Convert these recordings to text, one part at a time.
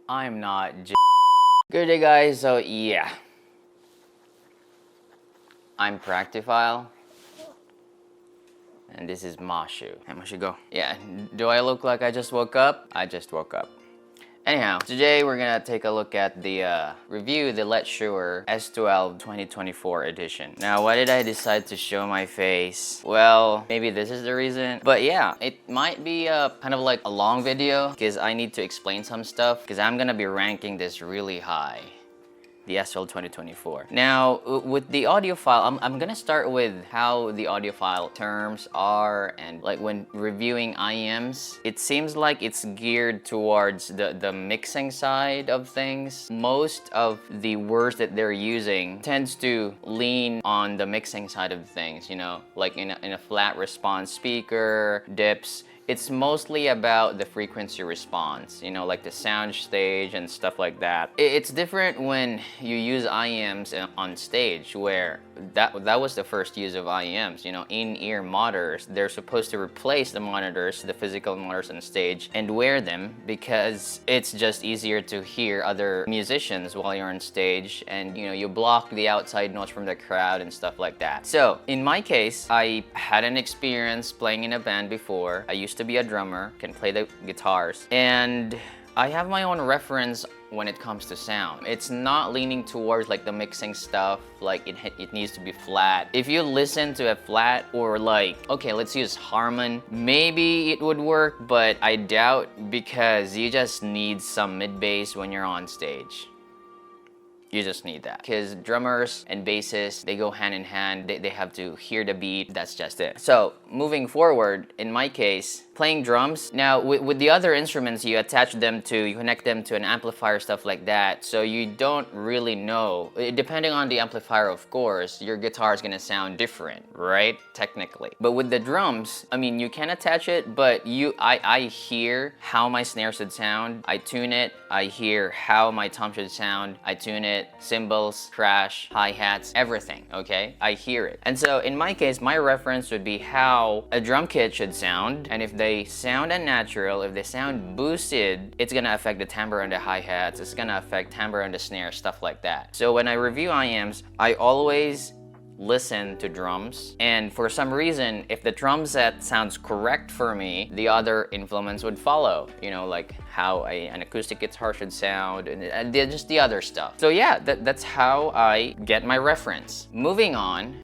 I'm not Good day guys, so yeah. I'm Practiphile. And this is Mashu. Hey, Mashu, go. Yeah, do I look like I just woke up? I just woke up. Anyhow, today we're gonna take a look at the review, the Letshuoer S12 2024 edition. Now, why did I decide to show my face? Well, maybe this is the reason. But yeah, it might be kind of like a long video because I need to explain some stuff because I'm gonna be ranking this really high. The S12 2024. Now, with the audio file, I'm gonna start with how the audio file terms are, and like when reviewing IEMs, it seems like it's geared towards the mixing side of things. Most of the words that they're using tends to lean on the mixing side of things, you know, like in a flat response speaker, dips. It's mostly about the frequency response, you know, like the sound stage and stuff like that. It's different when you use IEMs on stage, where that was the first use of IEMs, you know, in-ear monitors. They're supposed to replace the monitors, the physical monitors on stage, and wear them because it's just easier to hear other musicians while you're on stage, and you know, you block the outside noise from the crowd and stuff like that. So in my case, I had an experience playing in a band before. I used to be a drummer, can play the guitars, and I have my own reference when it comes to sound. It's not leaning towards like the mixing stuff, like it needs to be flat. If you listen to a flat or like, okay, let's use Harmon, maybe it would work, but I doubt, because you just need some mid bass when you're on stage. You just need that, because drummers and bassists, they go hand in hand. They have to hear the beat. That's just it. So moving forward, in my case, playing drums. Now with the other instruments, you attach them to, you connect them to an amplifier, stuff like that. So you don't really know, depending on the amplifier, of course, your guitar is gonna sound different, right? Technically. But with the drums, I mean, you can attach it, but I hear how my snare should sound. I tune it. I hear how my tom should sound. I tune it. Cymbals, crash, hi-hats, everything, okay? I hear it. And so in my case, my reference would be how a drum kit should sound, and if they sound unnatural, if they sound boosted, it's gonna affect the timbre on the hi-hats, it's gonna affect timbre on the snare, stuff like that. So when I review IEMs, I always listen to drums, and for some reason, if the drum set sounds correct for me, the other influence would follow, you know, like how an acoustic guitar should sound, and just the other stuff. So yeah, that's how I get my reference. Moving on,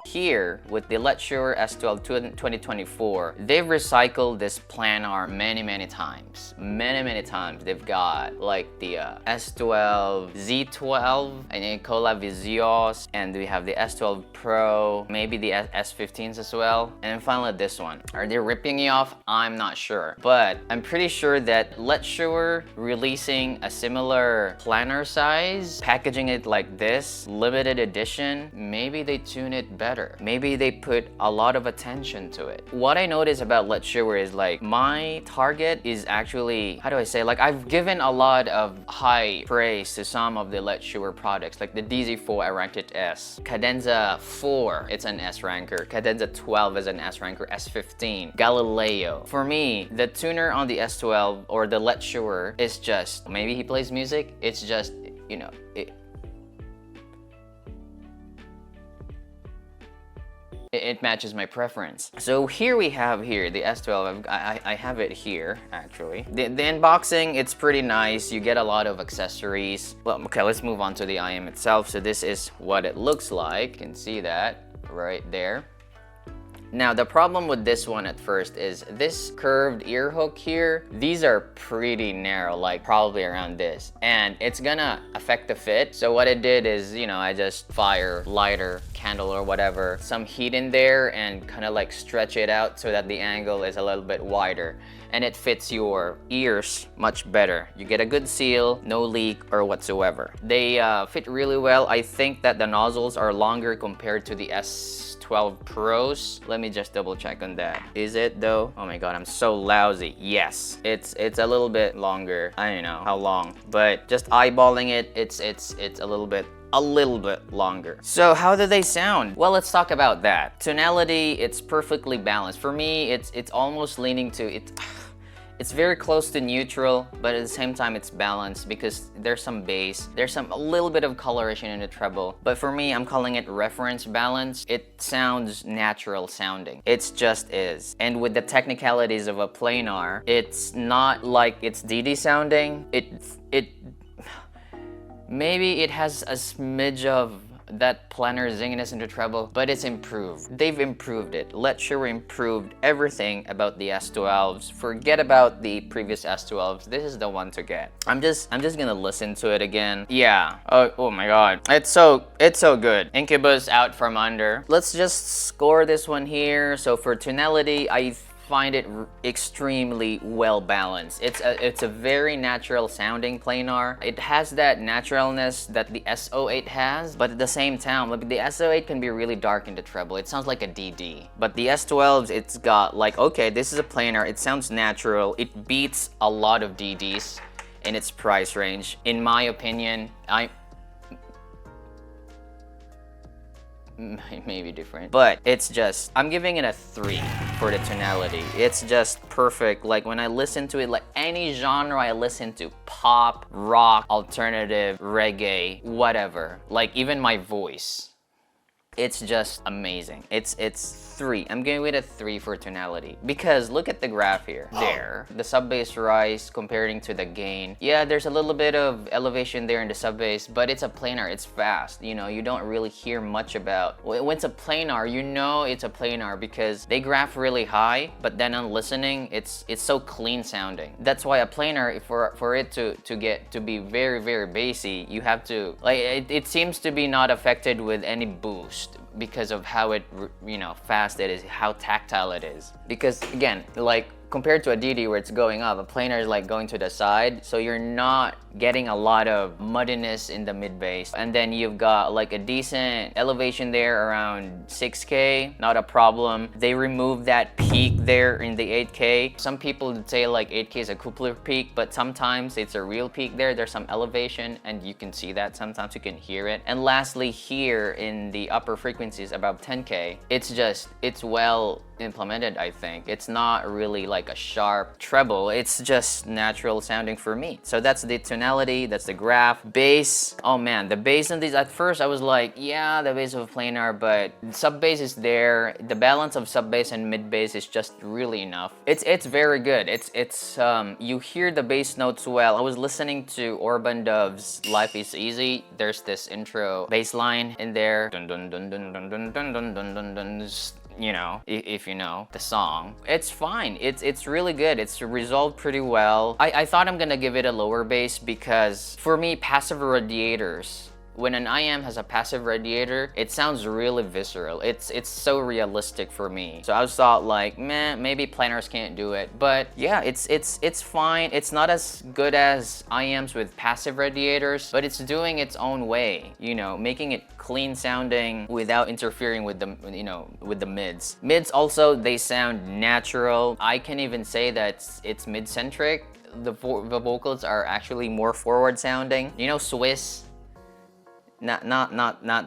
here with the Letshuoer S12 2024, they've recycled this planar many times. Many times. They've got like the S12, Z12, and Cola Visios, and we have the S12 Pro, maybe the S15s as well, and then finally this one. Are they ripping you off? I'm not sure, but I'm pretty sure that Letshuoer releasing a similar planar size, packaging it like this, limited edition, maybe they tune it better. Maybe they put a lot of attention to it. What I notice about Letshuoer is like my target is actually, how do I say, like I've given a lot of high praise to some of the Letshuoer products, like the DZ4, I ranked it S. Cadenza 4, it's an S ranker. Cadenza 12 is an S ranker. S15, Galileo. For me, the tuner on the S12 or the Letshuoer is just, maybe he plays music, it's just, you know, it matches my preference. So here we have here the S12. I have it here actually. The unboxing, it's pretty nice. You get a lot of accessories. Well, okay, let's move on to the IEM itself. So this is what it looks like. You can see that right there. Now, the problem with this one at first is this curved ear hook here, these are pretty narrow, like probably around this, and it's gonna affect the fit. So what I did is, you know, I just fire lighter candle or whatever, some heat in there, and kind of like stretch it out so that the angle is a little bit wider, and it fits your ears much better. You get a good seal, no leak or whatsoever. They fit really well. I think that the nozzles are longer compared to the S12 Pros. Let me just double check on that. Is it though? Oh my god, I'm so lousy. Yes, it's a little bit longer. I don't know how long, but just eyeballing it, it's a little bit longer. So how do they sound? Well, let's talk about that. Tonality, it's perfectly balanced. For me, it's almost leaning to it. It's very close to neutral, but at the same time it's balanced because there's some bass, there's a little bit of coloration in the treble. But for me, I'm calling it reference balance. It sounds natural sounding. It's just is. And with the technicalities of a planar, it's not like it's DD sounding. Maybe it has a smidge of that planar zinginess in the treble, but it's improved. They've improved it. Letshuoer improved everything about the S12s. Forget about the previous S12s. This is the one to get. I'm just gonna listen to it again. Yeah. Oh my god. It's so good. Incubus Out From Under. Let's just score this one here. So for tonality, I find it extremely well balanced. It's a very natural sounding planar. It has that naturalness that the S08 has, but at the same time, like the S08 can be really dark in the treble. It sounds like a DD. But the S12s, it's got like, okay, this is a planar. It sounds natural. It beats a lot of DDs in its price range. In my opinion, maybe different, but it's just, I'm giving it a 3 for the tonality. It's just perfect. Like when I listen to it, like any genre I listen to, pop, rock, alternative, reggae, whatever, like even my voice, it's just amazing. It's 3. I'm going with a 3 for tonality because look at the graph here. There, the sub bass rise comparing to the gain. Yeah, there's a little bit of elevation there in the sub bass, but it's a planar. It's fast. You know, you don't really hear much about when it's a planar. You know it's a planar because they graph really high, but then on listening, it's so clean sounding. That's why a planar, for it to be very bassy, you have to like it seems to be not affected with any boost because of how it, you know, fast it is, how tactile it is. Because again, like compared to a DD where it's going up, a planar is like going to the side, so you're not getting a lot of muddiness in the mid bass. And then you've got like a decent elevation there around 6K, not a problem. They removed that peak there in the 8K. Some people would say like 8K is a coupler peak, but sometimes it's a real peak there. There's some elevation and you can see that. Sometimes you can hear it. And lastly, here in the upper frequencies above 10K, it's well implemented, I think. It's not really like a sharp treble. It's just natural sounding for me. So that's the tonality, that's the graph. Bass, oh man, the bass on these, at first I was like, yeah, the bass of a planar, but sub bass is there. The balance of sub bass and mid bass is just really enough. It's very good. You hear the bass notes well. I was listening to Urbanddub's Life is Easy. There's this intro bass line in there. Dun dun dun dun dun dun dun dun dun dun dun. You know, if you know the song, it's fine. It's really good. It's resolved pretty well. I thought I'm gonna give it a lower bass because for me, passive radiators, when an IM has a passive radiator, it sounds really visceral. It's so realistic for me. So I was thought like, man, maybe planars can't do it. But yeah, it's fine. It's not as good as IMs with passive radiators, but it's doing its own way, you know, making it clean sounding without interfering with the, you know, with the mids. Mids also, they sound natural. I can even say that it's mid-centric. The vocals are actually more forward sounding. You know, Swiss, not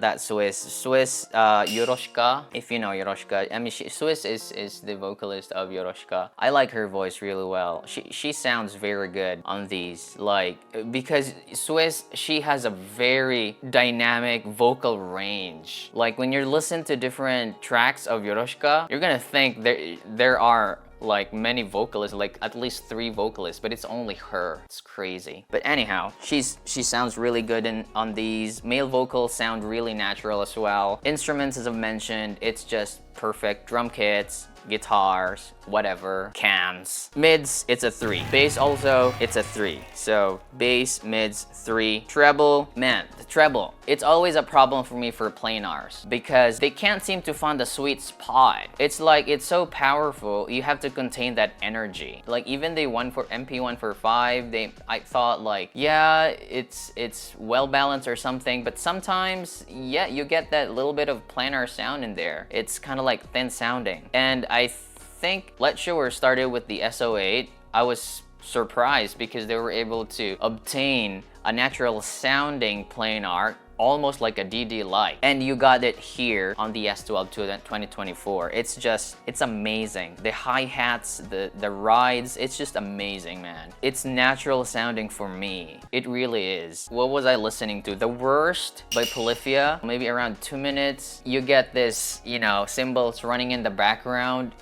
that Swiss Yorushika, if you know Yorushika. I mean, Swiss is the vocalist of Yorushika. I like her voice really well. She sounds very good on these, like, because Swiss, she has a very dynamic vocal range. Like when you're listening to different tracks of Yorushika, you're gonna think there are like many vocalists, like at least 3 vocalists, but it's only her. It's crazy. But anyhow, she sounds really good on these. Male vocals sound really natural as well. Instruments, as I've mentioned, it's just perfect. Drum kits, guitars, whatever, cams. Mids, it's a 3. Bass also, it's a 3. So bass, mids, 3. Treble, man, the treble, it's always a problem for me for planars because they can't seem to find the sweet spot. It's like, it's so powerful, you have to contain that energy. Like even the MP145, I thought like, yeah, it's well balanced or something, but sometimes, yeah, you get that little bit of planar sound in there. It's kind of like thin sounding. And I think Letshuoer started with the S08. I was surprised because they were able to obtain a natural sounding planar almost like a DD like. And you got it here on the S12 2024. It's amazing. The hi-hats, the rides, it's just amazing, man. It's natural sounding for me. It really is. What was I listening to? The Worst by Polyphia, maybe around 2 minutes. You get this, you know, cymbals running in the background.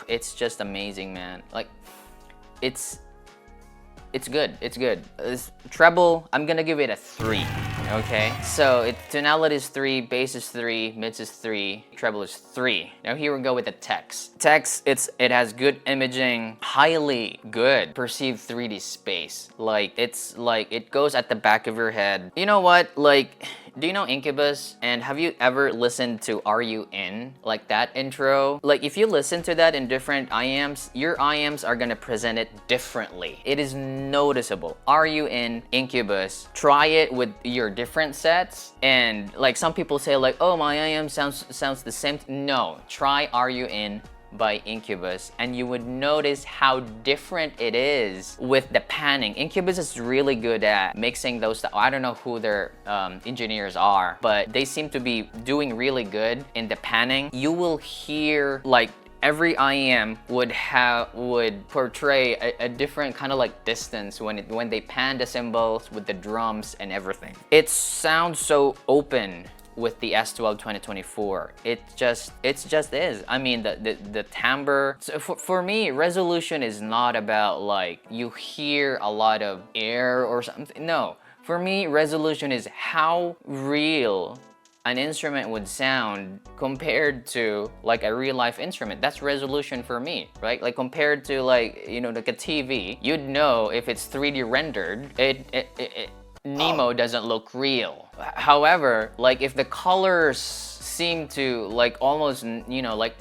It's just amazing, man. Like, it's good. It's good. This treble, I'm gonna give it a 3. Okay, so tonality is 3, bass is 3, mids is 3, treble is 3. Now here we go with the text. Text, it has good imaging, highly good perceived 3D space. Like, it's like it goes at the back of your head. You know what? Like, do you know Incubus? And have you ever listened to Are You In? Like that intro? Like, if you listen to that in different IAMs, your IAMs are gonna present it differently. It is noticeable. Are You In? Incubus. Try it with your different sets, and like some people say like, oh, my IAM sounds the same. No, try Are You In by Incubus, and you would notice how different it is with the panning. Incubus is really good at mixing those. I don't know who their engineers are, but they seem to be doing really good in the panning. You will hear like every IEM would portray a different kind of like distance when they pan the cymbals with the drums and everything. It sounds so open with the S12 2024. It just is. I mean, the timbre. So for me, resolution is not about like you hear a lot of air or something. No, for me, resolution is how real an instrument would sound compared to like a real life instrument. That's resolution for me, right? Like compared to like, you know, like a TV, you'd know if it's 3D rendered, Nemo doesn't look real. However, like if the colors seem to like almost, you know, like,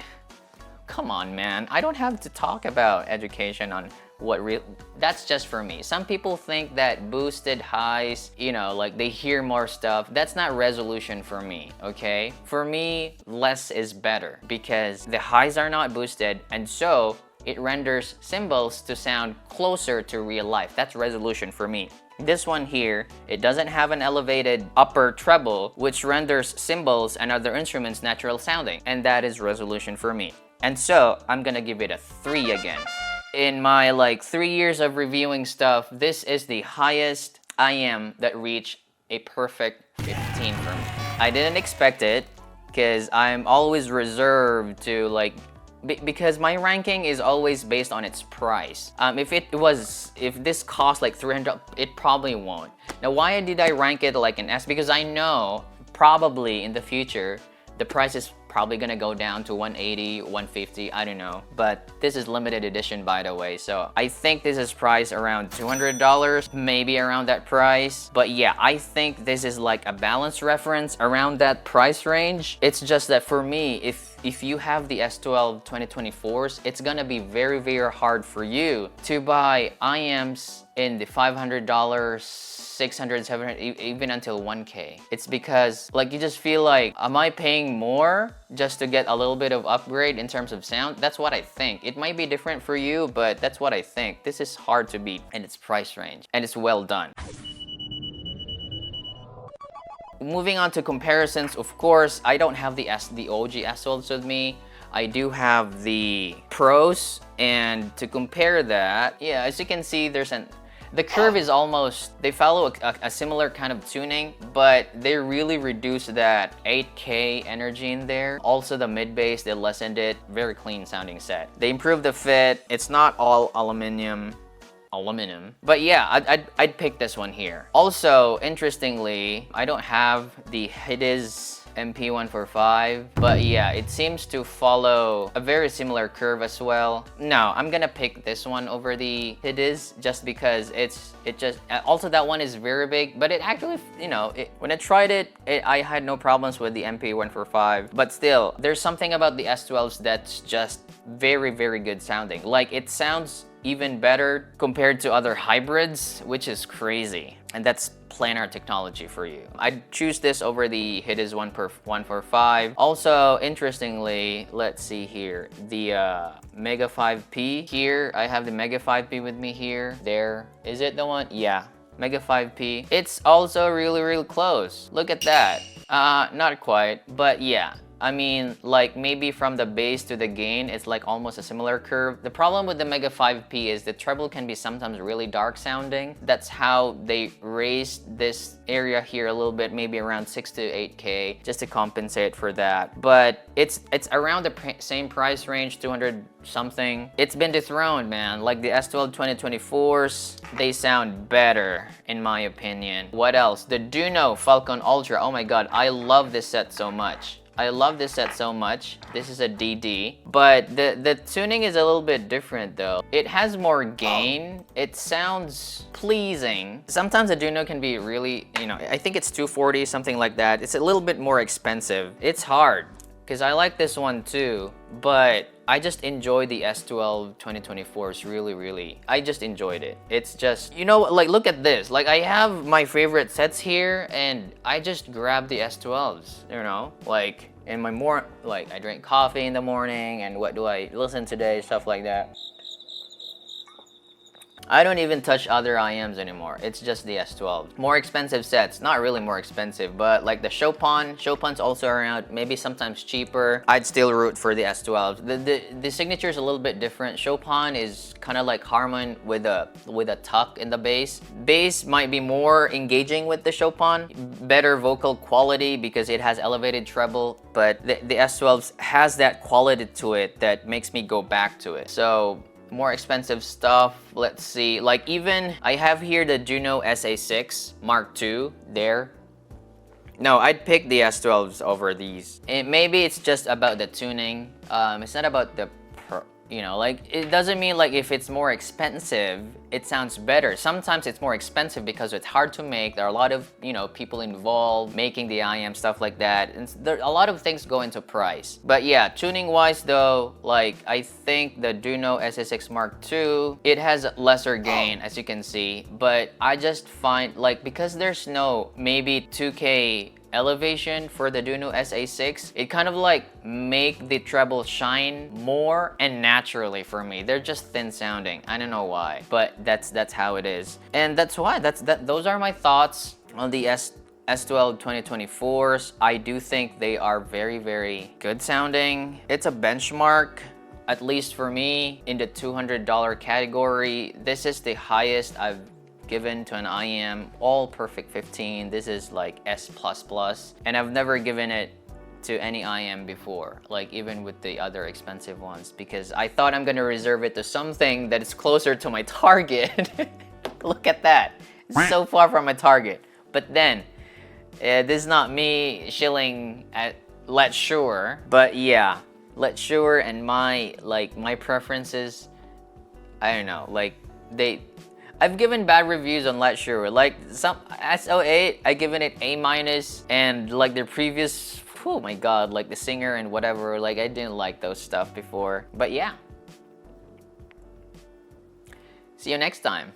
come on, man. I don't have to talk about education on what real, that's just for me. Some people think that boosted highs, you know, like they hear more stuff. That's not resolution for me, okay? For me, less is better because the highs are not boosted, and so it renders cymbals to sound closer to real life. That's resolution for me. This one here, it doesn't have an elevated upper treble, which renders cymbals and other instruments natural sounding, and that is resolution for me. And so I'm gonna give it a 3 again. In my like 3 years of reviewing stuff, this is the highest IM that reached a perfect 15 for me. I didn't expect it because I'm always reserved to like, because my ranking is always based on its price. If this cost like 300, it probably won't. Now, why did I rank it like an S? Because I know probably in the future, the price is probably gonna go down to 180, 150, I don't know. But this is limited edition, by the way. So I think this is priced around $200, maybe around that price. But yeah, I think this is like a balanced reference around that price range. It's just that for me, if you have the S12 2024s, it's gonna be very, very hard for you to buy IMs in the $500, $600, $700, even until 1K. It's because like you just feel like, am I paying more just to get a little bit of upgrade in terms of sound? That's what I think. It might be different for you, but that's what I think. This is hard to beat in its price range, and it's well done. Moving on to comparisons, of course, I don't have the OG S12s with me. I do have the Pros, and to compare that, yeah, as you can see, the curve is almost, they follow a similar kind of tuning, but they really reduced that 8K energy in there. Also the mid bass, they lessened it. Very clean sounding set. They improved the fit. It's not all aluminum. But yeah, I'd pick this one here. Also, interestingly, I don't have the Hidiz MP145, but yeah, it seems to follow a very similar curve as well. No, I'm gonna pick this one over the Hidiz just because also that one is very big, but it actually, you know, when I tried it, I had no problems with the MP145, but still, there's something about the S12s that's just very, very good sounding. Like, it sounds even better compared to other hybrids, which is crazy. And that's planar technology for you. I'd choose this over the Hidiz 145. Also, interestingly, let's see here, the Mega 5P here. I have the Mega 5P with me here. There, is it the one? Yeah. Mega 5P. It's also really close. Look at that. Not quite, but yeah. I mean, like maybe from the bass to the gain, it's like almost a similar curve. The problem with the Mega 5P is the treble can be sometimes really dark sounding. That's how they raised this area here a little bit, maybe around 6 to 8K, just to compensate for that. But it's around the same price range, 200 something. It's been dethroned, man. Like the S12 2024s, they sound better in my opinion. What else? The Duno Falcon Ultra. Oh my god, I love this set so much. I love this set so much. This is a DD, but the tuning is a little bit different though. It has more gain. It sounds pleasing. Sometimes the Duno can be really, you know, I think it's 240, something like that. It's a little bit more expensive. It's hard, because I like this one too, but I just enjoy the S12 2024s really. I just enjoyed it. It's just, you know, like look at this. Like I have my favorite sets here and I just grab the S12s, you know? Like in my like I drink coffee in the morning and what do I listen today, stuff like that. I don't even touch other IMs anymore. It's just the S12. More expensive sets, not really more expensive, but like the Chopin's also around, maybe sometimes cheaper. I'd still root for the S12. The signature is a little bit different. Chopin is kind of like Harmon with a tuck in the bass. Bass might be more engaging with the Chopin, better vocal quality because it has elevated treble, but the S12 has that quality to it that makes me go back to it. So more expensive stuff, let's see, like even I have here the Juno SA6 Mark II there. No, I'd pick the S12s over these. Maybe it's just about the tuning. It's not about the you know, like it doesn't mean like if it's more expensive it sounds better. Sometimes it's more expensive because it's hard to make. There are a lot of, you know, people involved making the IM, stuff like that, and there a lot of things go into price. But yeah, tuning wise though, like I think the Duno SA6 Mark II, it has lesser gain as you can see, but I just find like because there's no maybe 2K elevation for the Duno SA6, it kind of like make the treble shine more and naturally for me. They're just thin sounding. I don't know why, but that's how it is. And that's why those are my thoughts on the S12 2024s. I do think they are very good sounding. It's a benchmark, at least for me, in the $200 category. This is the highest I've given to an IM, all perfect 15. This is like S++, and I've never given it to any IM before, like even with the other expensive ones, because I thought I'm gonna reserve it to something that is closer to my target. Look at that, it's so far from my target. But then, this is not me shilling at Letshuoer, but yeah, Letshuoer and my preferences, I don't know, like I've given bad reviews on Letshuoer. Like some SO8, I given it A-, and like their previous, oh my god, like the singer and whatever, like I didn't like those stuff before. But yeah. See you next time.